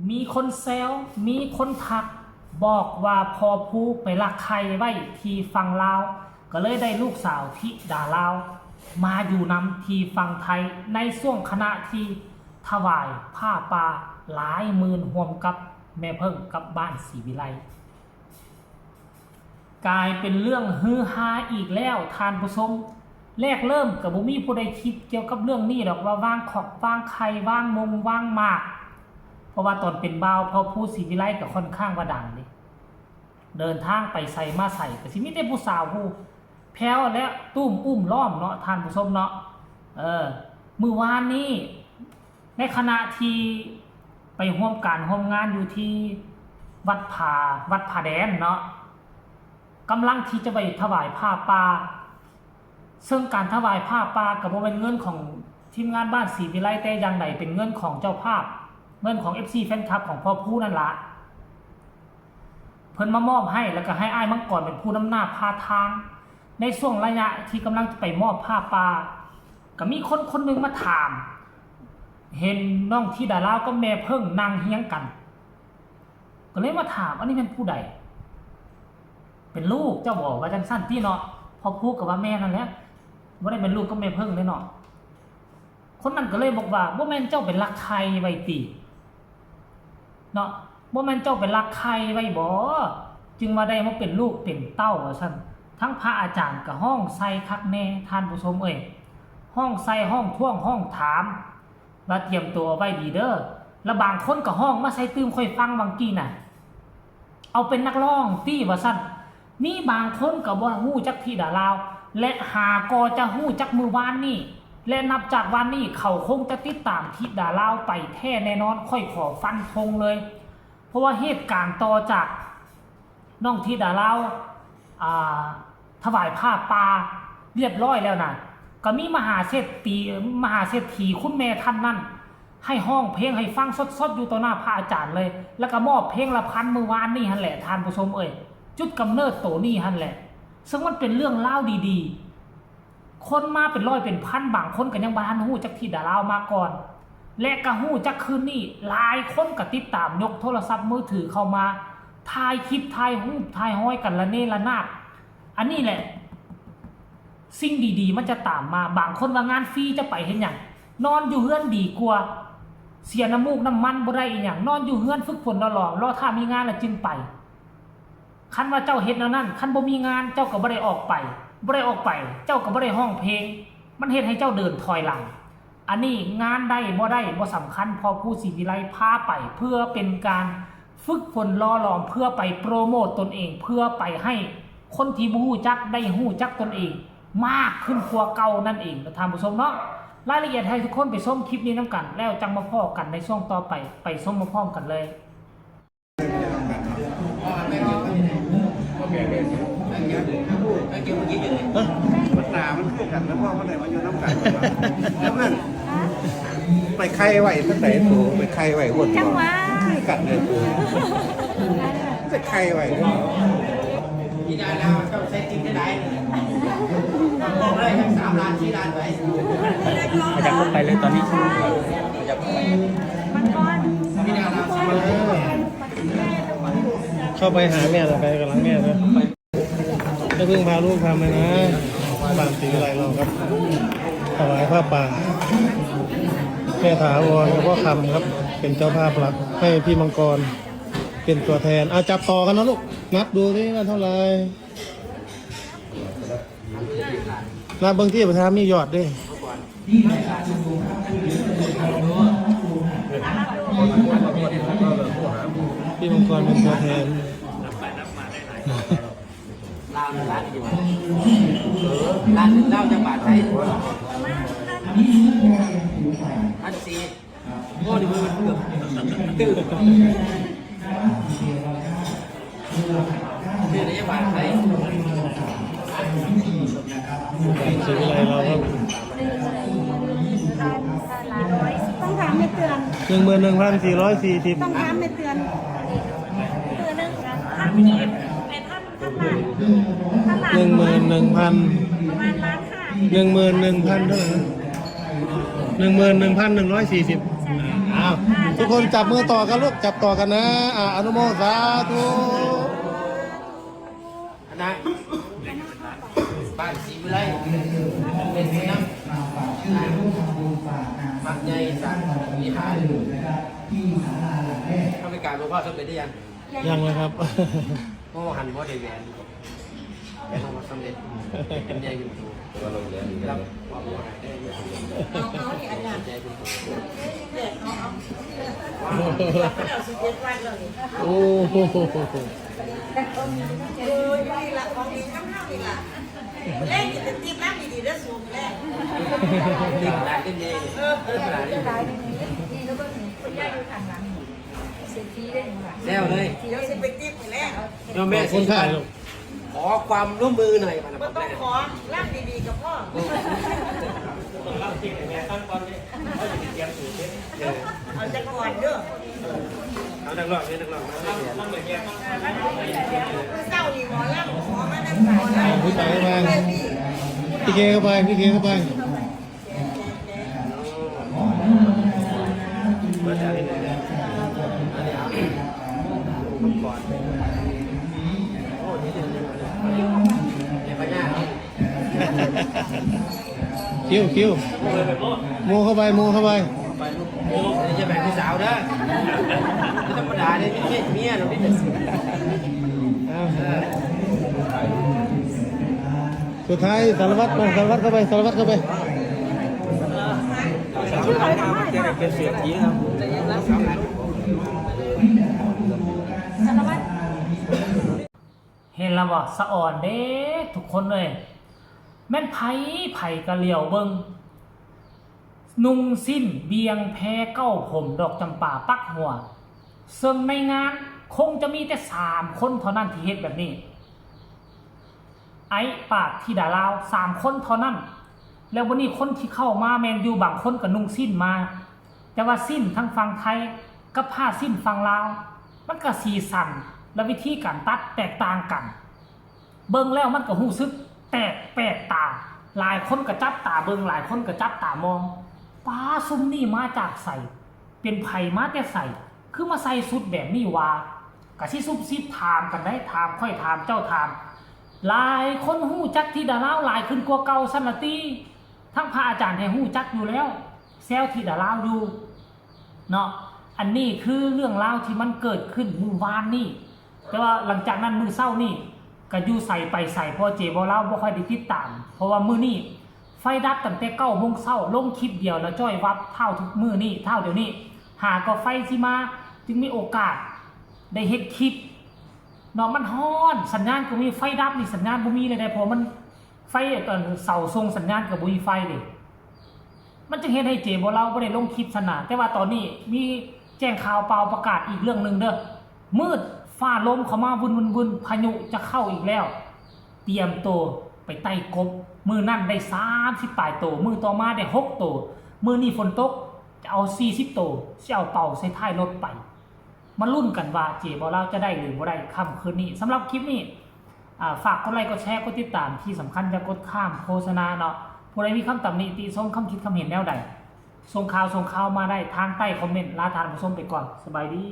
มีคนแซวมีคนทักบอกว่าพอผู้ไปลักไข่ไว้ที่ฝั่งลาวก็เลยได้ลูกสาวธิดาลาวมาอยู่นำที่ฝั่งไทยในช่วงคณะที่ถวายผ้าป่าหลายหมื่นห่วมกับแม่เพิ่งกับบ้านศรีวิไลกลายเป็นเรื่องฮือฮาอีกแล้วทานผู้ชมแรกเริ่มกับบุมีผู้ใดคิดเกี่ยวกับเรื่องนี้หรอกว่าวางขอบวางไข่วางมงวางหมากเพราะว่าตอนเป็นบ่าวพอผู้ศรีวิไลก็ค่อนข้างว่าดังเลยเดินทางไปใส่มาใส่ก็สิมีแต่ผู้สาวผู้แพ้วและตุ้มอุ้มล้อมเนาะทานผู้ชมเนาะมื้อวานนี้ในขณะที่ไปร่วมการร่วมงานอยู่ที่วัดผาแดนเนาะกำลังที่จะไปถวายผ้าป่าซึ่งการถวายผ้าป่ากับบ่เป็นเงินของทีมงานบ้านศรีวิไลแต่อย่างใดเป็นเงินของเจ้าภาพเงินของ FC แฟนคลับของพ่อผู้นั่นละเพิ่นมามอบให้แล้วก็ให้อ้ายมังกรเป็นผู้นำหน้าพาทางในช่วงระยะที่กำลังจะไปมอบผ้าป่าก็มีคนหนึ่งมาถามเห็นน้องธิดาลาวกับแม่เพิ่งนั่งเฮียงกันก็เลยมาถามอันนี้เป็นผู้ใดเป็นลูกเจ้าบอกว่าจังสั้นที่เนาะพอพูดกับว่าแม่นั่นแหละว่าได้เป็นลูกก็แม่เพิ่งเลยเนาะคนนั้นก็เลยบอกว่าบ่แม่นเจ้าเป็นลักไข่ไว้ติเนาะบ่แม่นเจ้าเป็นลักไข่ไว้บ่จึงมาได้มาเป็นลูกเป็นเต้าว่าซั่นทั้งพระอาจารย์กับห้องใส่คักแน่ท่านผู้ชมเอ้ยห้องใส่ห้องท่วงห้องถามว่าเตรียมตัวไว้ดีเด้อแล้วบางคนก็ห้องมาใส่ตื้มค่อยฟังบางกี้น่ะเอาเป็นนักร้องตี้ว่าซั่นมีบางคนก็บ่ฮู้จักธิดาลาวและหาก็จะฮู้จักมือวานนี้และนับจากวันนี้เขาคงจะติดตามธิดาลาวไปแท้แน่นอนค่อยขอฟันธงเลยเพราะว่าเหตุการณ์ต่อจากน้องธิดาลาวถวายผ้าป่าเรียบร้อยแล้วนะก็มีมหาเศรษฐีคุณแม่ท่านนั้นให้ห้องเพลงให้ฟังสดๆอยู่ต่อหน้าพระอาจารย์เลยแล้วก็มอบเพลงละพันเมื่อวานนี่หั่นแหละท่านผู้ชมเอ้ยจุดกำเนิดโตนี่หั่นแหละซึ่งมันเป็นเรื่องเล่าดีๆคนมาเป็นร้อยเป็นพันบางคนก็ยังบ่ทันฮู้จักธิดาลาวมาก่อนและก็ฮู้จักคืนนี้หลายคนก็ติดตามยกโทรศัพท์มือถือเข้ามาถ่ายคลิปถ่ายรูปถ่ายห้อยกันละเนระนาดอันนี้แหละสิ่งดีๆมันจะตามมาบางคนว่างานฟรีจะไปเห็นอย่างนอนอยู่เฮือนดีกว่าเสียน้ำมูกน้ำมันบ่ได้อีหยังนอนอยู่เฮือนฝึกฝนรอถ้ามีงานแล้วจึงไปคันว่าเจ้าเฮ็ดแล้วนั่นคันบ่มีงานเจ้าก็บ่ได้ออกไปเจ้าก็บ่ได้ห้องเพลงมันเฮ็ดให้เจ้าเดินถอยหลังอันนี้งานได้บ่สำคัญพอผู้ศรีวิไลพาไปเพื่อเป็นการฝึกฝนล่อหลอมเพื่อไปโปรโมตตนเองเพื่อไปให้คนที่บ่ฮู้จักได้ฮู้จักตนเองมากขึ้นกว่าเก่านั่นเองท่านผู้ชมเนาะรายละเอียดให้ทุกคนไปชมคลิปนี้นำกันแล้วจังมาพ้อกันในช่วงต่อไปชมมาพร้อมกันเลยมันหนามันคู่กันแล้วพ่อเขาไหนมาอยู่น้ำกันแล้วนั่นไปไข่ไหวตั้งแต่ตัวไปไข่ไหวหดจังวะกัดเลยตัวไปไข่ไหวที่ได้แล้วก็ใช้จริงได้ไหนบอกเลยทั้ง3 ล้าน4 ล้านไปอาจารย์ก็ไปเลยตอนนี้เข้าไปหาแม่เลยไปกับหลังแม่เลยจะเพิ่งพาลูกทำเลยนะบ้านศรีวิไลเราครับถวายผ้าป่าแม่ถาวรแล้วก็คำครับเป็นเจ้าภาพหลักให้พี่มังกรเป็นตัวแทนเอาจับต่อกันนะลูกนับดูนี่ว่าเท่าไหร่นับบางที่ประธานมียอดด้วยพี่มังกรเป็นตัวแทนร้านเล่าจังหวัดไทยอันซีโอ้ดิมือมันเกือบตื้อในจังหวัดไทยศรีวิไลเราครับต้องถามไม่เตือน 11,440ต้องถามไม่เตือนท่าน11,000เท่าไหร่11,140 อ้าวทุกคนจับมือต่อกันลูกจับต่อกันนะอนุโมทนาสาธุ อันนั้นบ้านศรีวิไลเป็นที่นั่งมักใหญ่สักวิหารข้าราชการหลวงพ่อสำเร็จได้ยัง ยังเลยครับ พ่อหันพ่อเดแวนเป็นหลวงพ่อสำเร็จเป็นใหญ่ขึ้นตัวรับความรู้ได้ใหญ่ขึ้นตัว โอ้โห เล่นกินตีมากดีๆได้สูงแรก ติดหนักขึ้นเองแล้วเลย เดี๋ยวสิไปตีมแรก โยมแม่ คนถ่ายลูก ขอความร่วมมือหน่อยมา มันต้องขอร่างดีๆกับพ่อเอาจะก่อนเด้อ เอานักร้องนี่นักร้องมาเสีย เศร้าอีกหมอร่างขอมานั่งหมอร่าง พี่ไปเข้าไปพี่เคเข้าไปพี่เคเข้าไป เมื่อไหร่เนี่ยก่อนโอ้นี่เดี๋ยวพญา คิวโมเข้าไปโมเข้าไป ไปลูกจะแบ่งพี่สาวเด้อไม่ธรรมดาเนี่ยเมียเราไม่ได้ สุดท้ายสารวัตรมาสารวัตรเข้าไปสารวัตรเข้าไป เป็นเสียทีครับ เห็นแล้วบ่สะอ่อนเด้ทุกคนเลยแม่นไผกะเหลียวเบิงนุ่งสิ้นเบียงแพ้เก้าผมดอกจำป่าปักหัวซึ่งในงานคงจะมีแต่3 คนเท่านั้นที่เฮ็ดแบบนี้ไอ้ปาดที่ดาลาว3 คนเท่านั้นแล้ววันนี้คนที่เข้ามาแมนอยู่บางคนก็นุ่งสิ้นมาแต่ว่าสิ้นทั้งฝั่งไทยกับผ้าสิ้นฝั่งลาวมันก็สีสันและวิธีการตัดแตกต่างกันเบิ่งแล้วมันก็รู้สึกแปลกตาหลายคนก็จับตาเบิ่งหลายคนก็จับตามองป้าซุ่มนี่มาจากใส่เป็นไผมาแต่ใส่คือมาใส่สุดแบบนี้วากะสิซุบซิบถามกันได้ถามค่อยถามเจ้าถามหลายคนฮู้จักที่ดาลาวหลายขึ้นกว่าเก่าซั่นละติทั้งพระอาจารย์ให้ฮู้จักอยู่แล้วแซวที่ดาลาวอยู่เนาะอันนี้คือเรื่องราวที่มันเกิดขึ้นเมื่อวานนี่แต่ว่าหลังจากนั้นมื้อเช้านี่ก็อยู่ใส่ไปใส่พอเจบ่เล่าบ่ค่อยได้ติดตามเพราะว่ามื้อนี้ไฟดับตั้งแต่9 โมงเช้าลงคลิปเดียวแล้วจ้อยวับเท่าทุกมื้อนี่เท่าเดี๋ยวนี้หาก็ไฟสิมาจึงมีโอกาสได้เฮ็ดคลิปเนาะมันฮ้อนสัญญาณก็มีไฟดับนี่สัญญาณบ่มีเลยได้เพราะมันไฟตอนเสาส่งสัญญาณก็บ่มีไฟเด้มันจึงเฮ็ดให้เจบ่เล่าบ่ได้ลงคลิปสนาแต่ว่าตอนนี้มีแจ้งข่าวเปล่าประกาศอีกเรื่องนึงเด้อมืดฟ้าลมเข้ามาวุ่นพายุจะเข้าอีกแล้วเตรียมตัวไปไต่กบมือนั่นได้30 ปลายตัวมือต่อมาได้6 ตัวมือนี้ฝนตกจะเอา40 ตัวสิเอาเป่าใส่ท้ายรถไปมาลุ้นกันว่าเจบ่เล่าจะได้หรือบ่ได้ค่ำคืนนี้สำหรับคลิปนี้ฝากกดไลค์กดแชร์กดติดตามที่สำคัญอย่ากดข้ามโฆษณาเนาะผู้ใดมีคำตำหนิติชมคำคิดคำเห็นแนวใดส่งข่าวมาได้ทางใต้คอมเมนต์ลาทานผู้ชมไปก่อนสบายดี